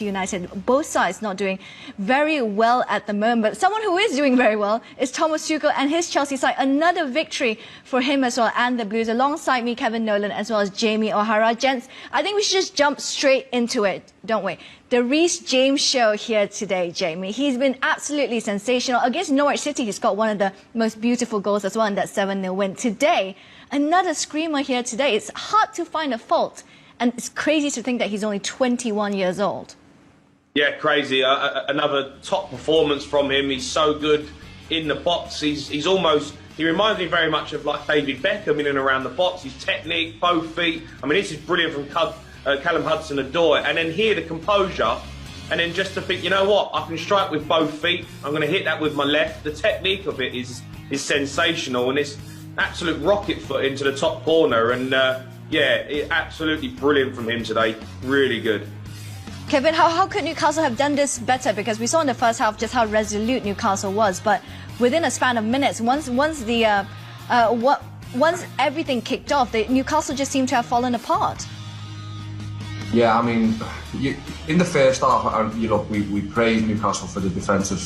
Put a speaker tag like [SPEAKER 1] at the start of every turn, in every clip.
[SPEAKER 1] United. Both sides not doing very well at the moment, but someone who is doing very well is Thomas Tuchel and his Chelsea side. Another victory for him as well, and the Blues. Alongside me, Kevin Nolan, as well as Jamie O'Hara. Gents, I think we should just jump straight into it, don't we? The Reece James show here today, Jamie. He's been absolutely sensational. Against Norwich City, he's got one of the most beautiful goals as well in that 7-0 win. Today, another screamer here today. It's hard to find a fault, and it's crazy to think that he's only 21 years old.
[SPEAKER 2] Yeah, crazy. Another top performance from him. He's so good in the box. He reminds me very much of like David Beckham in and around the box. His technique, both feet. I mean, this is brilliant from Callum Hudson-Odoi. And then here, the composure. And then just to think, you know what? I can strike with both feet. I'm going to hit that with my left. The technique of it is sensational. And it's absolute rocket foot into the top corner. And yeah, absolutely brilliant from him today. Really good.
[SPEAKER 1] Kevin, how could Newcastle have done this better? Because we saw in the first half just how resolute Newcastle was, but within a span of minutes, once everything kicked off, Newcastle just seemed to have fallen apart.
[SPEAKER 3] Yeah, I mean, in the first half, we praised Newcastle for the defensive,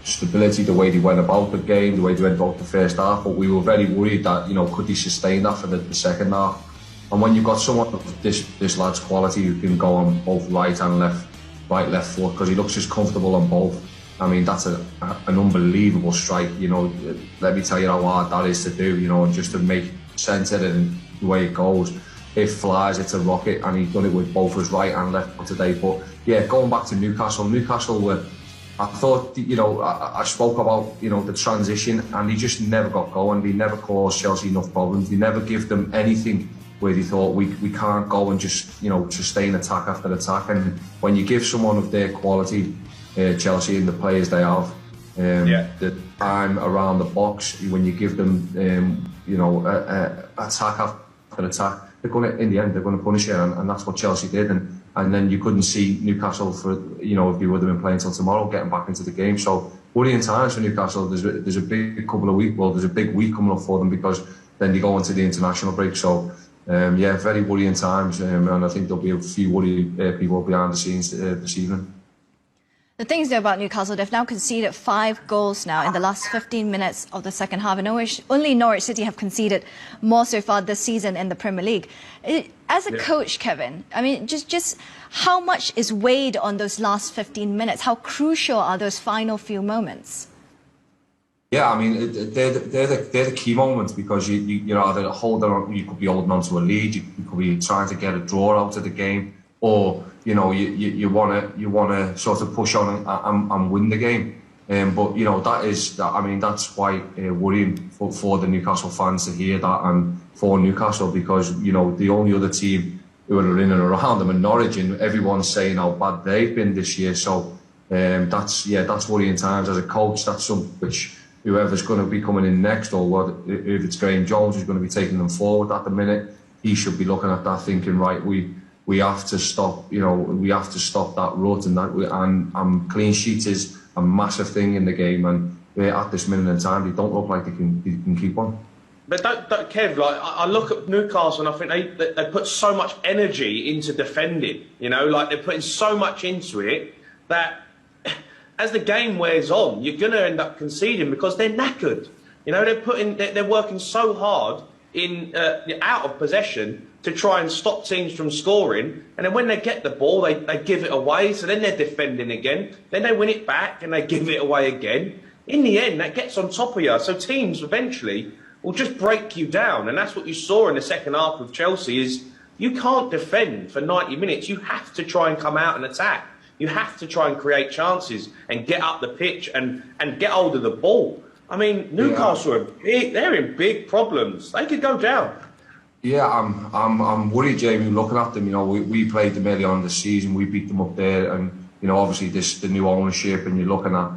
[SPEAKER 3] stability, the way they went about the game, the way they went about the first half. But we were very worried that could they sustain that for the second half? And when you've got someone of this lad's quality who can go on both right and left foot, because he looks just comfortable on both. I mean, that's an unbelievable strike. Let me tell you how hard that is to do. And just to make sense of it and the way it goes, it flies. It's a rocket, and he's done it with both his right and left foot today. But yeah, going back to Newcastle were. I thought, I spoke about, the transition, and he just never got going. He never caused Chelsea enough problems. He never give them anything where they thought we can't go and just sustain attack after attack. And when you give someone of their quality, Chelsea and the players they have, the time around the box, when you give them attack after attack, in the end they're going to punish you, and that's what Chelsea did. And then you couldn't see Newcastle for if they would have been playing till tomorrow, getting back into the game. So worrying times for Newcastle. There's a big couple of weeks. Well, there's a big week coming up for them, because then they go into the international break. So. Yeah, very worrying times, and I think there'll be a few worried people behind the scenes this evening.
[SPEAKER 1] The things though about Newcastle, they've now conceded 5 goals now in the last 15 minutes of the second half. And only Norwich City have conceded more so far this season in the Premier League. As a coach, Kevin, I mean, just how much is weighed on those last 15 minutes? How crucial are those final few moments?
[SPEAKER 3] Yeah, I mean, they're the key moments, because you're either holding on, you could be holding on to a lead, you could be trying to get a draw out of the game, or you want to sort of push on and win the game. But that's why worrying for the Newcastle fans to hear that, and for Newcastle, because the only other team who are in and around them are Norwich, and everyone's saying how bad they've been this year. So that's worrying times. As a coach, that's something which whoever's going to be coming in next, or if it's Graham Jones who's going to be taking them forward at the minute, he should be looking at that, thinking, right, we have to stop, we have to stop that rut, and clean sheets is a massive thing in the game, and at this minute in time, they don't look like they can keep on.
[SPEAKER 2] But don't Kev, like I look at Newcastle and I think they put so much energy into defending. Like they're putting so much into it that, as the game wears on, you're going to end up conceding because they're knackered. They're working so hard out of possession to try and stop teams from scoring, and then when they get the ball, they give it away. So then they're defending again. Then they win it back and they give it away again. In the end, that gets on top of you. So teams eventually will just break you down, and that's what you saw in the second half with Chelsea. Is you can't defend for 90 minutes. You have to try and come out and attack. You have to try and create chances and get up the pitch and get hold of the ball. I mean, Newcastle are big. They're in big problems. They could go down.
[SPEAKER 3] Yeah, I'm worried, Jamie, looking at them. We played them early on in the season. We beat them up there, and obviously the new ownership, and you're looking at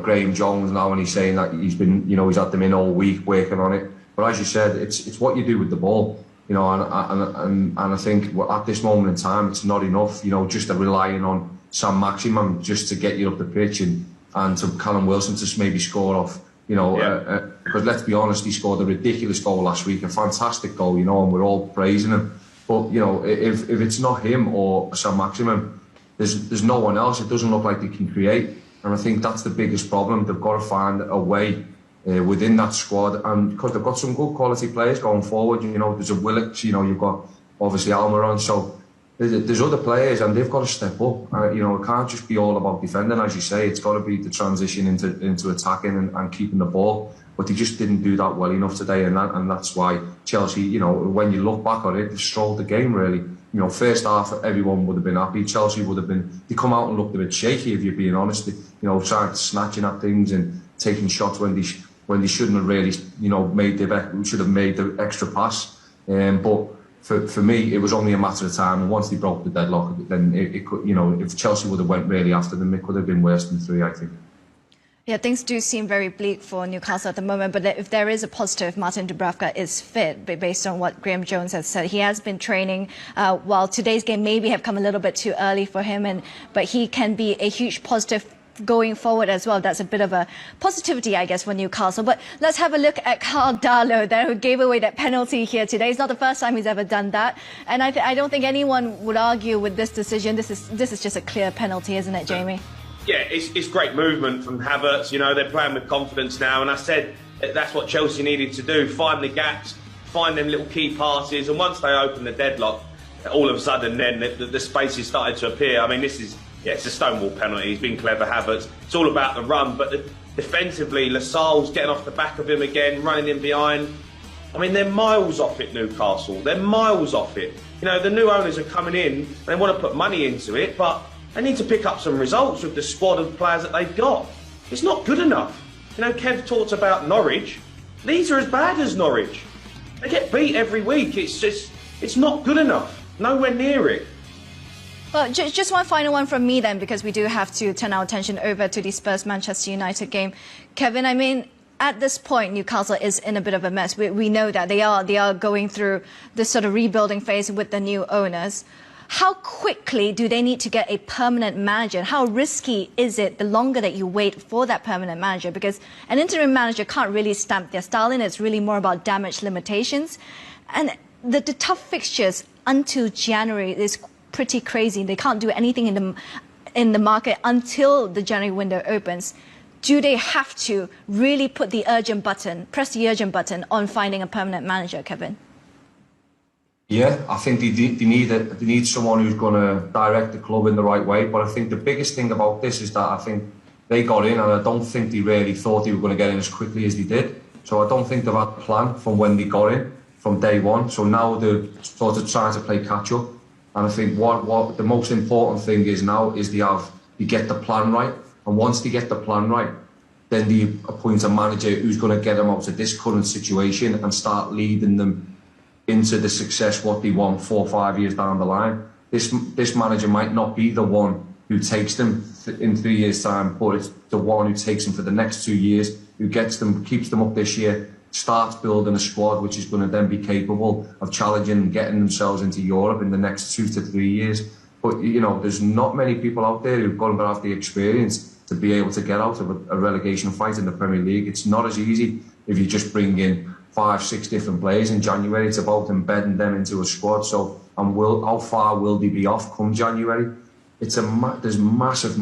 [SPEAKER 3] Graham Jones now, and he's saying that he's been he's had them in all week working on it. But as you said, it's what you do with the ball. And I think at this moment in time, it's not enough, just to relying on Sam Maximin just to get you up the pitch, and to Callum Wilson to maybe score off, because let's be honest, he scored a ridiculous goal last week, a fantastic goal, and we're all praising him. But you know, if it's not him or Sam Maximum, there's no one else. It doesn't look like they can create, and I think that's the biggest problem. They've got to find a way within that squad, and because they've got some good quality players going forward. You know, there's a Willocks. You know, you've got obviously Almiron. So there's other players, and they've got to step up. You know, it can't just be all about defending, as you say. It's got to be the transition into attacking and keeping the ball. But they just didn't do that well enough today, and that's why Chelsea, you know, when you look back on it, they strolled the game really. You know, first half everyone would have been happy. Chelsea would have been. They come out and looked a bit shaky, if you're being honest. You know, trying snatching at things and taking shots when they shouldn't have really, you know, should have made the extra pass. But for me, it was only a matter of time. And once they broke the deadlock, then it could, you know, if Chelsea would have went really after them, it could have been worse than 3, I think.
[SPEAKER 1] Yeah, things do seem very bleak for Newcastle at the moment, but if there is a positive, Martin Dubravka is fit, based on what Graham Jones has said. He has been training, while today's game maybe have come a little bit too early for him, but he can be a huge positive going forward as well. That's a bit of a positivity, I guess, for Newcastle. But let's have a look at Carl Darlow there, who gave away that penalty here today. It's not the first time he's ever done that, and I don't think anyone would argue with this decision. This is just a clear penalty, isn't it, Jamie?
[SPEAKER 2] Yeah, it's great movement from Havertz. You know, they're playing with confidence now, and I said that's what Chelsea needed to do: find the gaps, find them little key passes, and once they open the deadlock, all of a sudden, then the spaces started to appear. I mean, it's a stonewall penalty. He's been clever, Havertz. It's all about the run, but defensively, Lascelles getting off the back of him again, running in behind. I mean, they're miles off it, Newcastle. They're miles off it. You know, the new owners are coming in, and they want to put money into it, but they need to pick up some results with the squad of players that they've got. It's not good enough. You know, Kev talks about Norwich. These are as bad as Norwich. They get beat every week. It's not good enough. Nowhere near it.
[SPEAKER 1] Well, just one final one from me then, because we do have to turn our attention over to the Spurs-Manchester United game. Kevin, I mean, at this point, Newcastle is in a bit of a mess. We know that they are going through this sort of rebuilding phase with the new owners. How quickly do they need to get a permanent manager? How risky is it the longer that you wait for that permanent manager? Because an interim manager can't really stamp their style in. It's really more about damage limitations. And the tough fixtures until January is pretty crazy. They can't do anything in the market until the January window opens. Do they have to really press the urgent button on finding a permanent manager, Kevin?
[SPEAKER 3] Yeah, I think they need someone who's going to direct the club in the right way. But I think the biggest thing about this is that I think they got in, and I don't think they really thought they were going to get in as quickly as they did. So I don't think they've had a plan from when they got in, from day one. So now they're sort of trying to play catch up. And I think what the most important thing is now is they get the plan right. And once they get the plan right, then they appoint a manager who's going to get them out of this current situation and start leading them into the success what they want 4 or 5 years down the line. This manager might not be the one who takes them in 3 years' time, but it's the one who takes them for the next 2 years, who gets them, keeps them up this year, starts building a squad which is going to then be capable of challenging and getting themselves into Europe in the next 2 to 3 years. But you know, there's not many people out there who've got to have the experience to be able to get out of a relegation fight in the Premier League. It's not as easy if you just bring in 5, 6 different players in January. It's about embedding them into a squad. So, how far will they be off come January? There's massive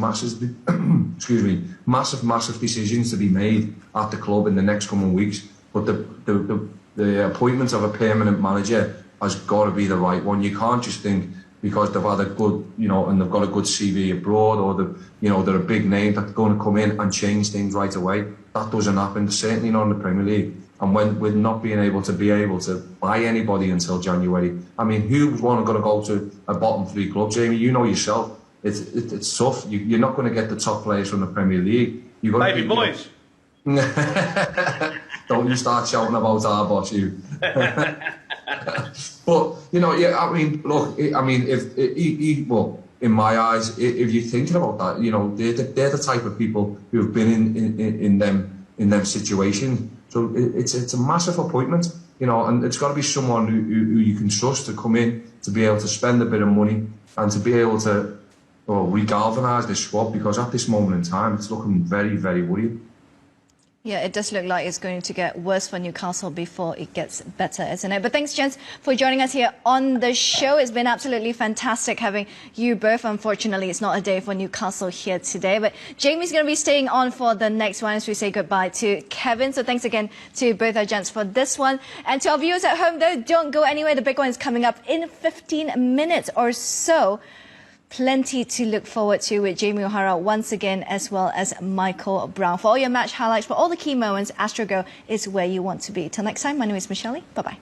[SPEAKER 3] decisions to be made at the club in the next coming weeks. But the appointment of a permanent manager has got to be the right one. You can't just think because they've had a good, you know, and they've got a good CV abroad, or they're a big name that's going to come in and change things right away. That doesn't happen, certainly not in the Premier League. And when with not being able to buy anybody until January, I mean, who's going to go to a bottom 3 club, Jamie? You know yourself, it's tough. You're not going to get the top players from the Premier League.
[SPEAKER 2] Maybe boys.
[SPEAKER 3] Don't you start shouting about our boss, you. But you know, yeah. I mean, look. I mean, well, in my eyes, if you're thinking about that, you know, they're the type of people who have been in them situations. So it's a massive appointment, you know, and it's got to be someone who you can trust to come in, to be able to spend a bit of money and to be able to regalvanise this squad, because at this moment in time, it's looking very, very worrying.
[SPEAKER 1] Yeah, it does look like it's going to get worse for Newcastle before it gets better, isn't it? But thanks, gents, for joining us here on the show. It's been absolutely fantastic having you both. Unfortunately, it's not a day for Newcastle here today. But Jamie's going to be staying on for the next one as we say goodbye to Kevin. So thanks again to both our gents for this one. And to our viewers at home, though, don't go anywhere. The big one is coming up in 15 minutes or so. Plenty to look forward to with Jamie O'Hara once again, as well as Michael Brown. For all your match highlights, for all the key moments, AstroGo is where you want to be. Till next time, my name is Michelle. Bye-bye.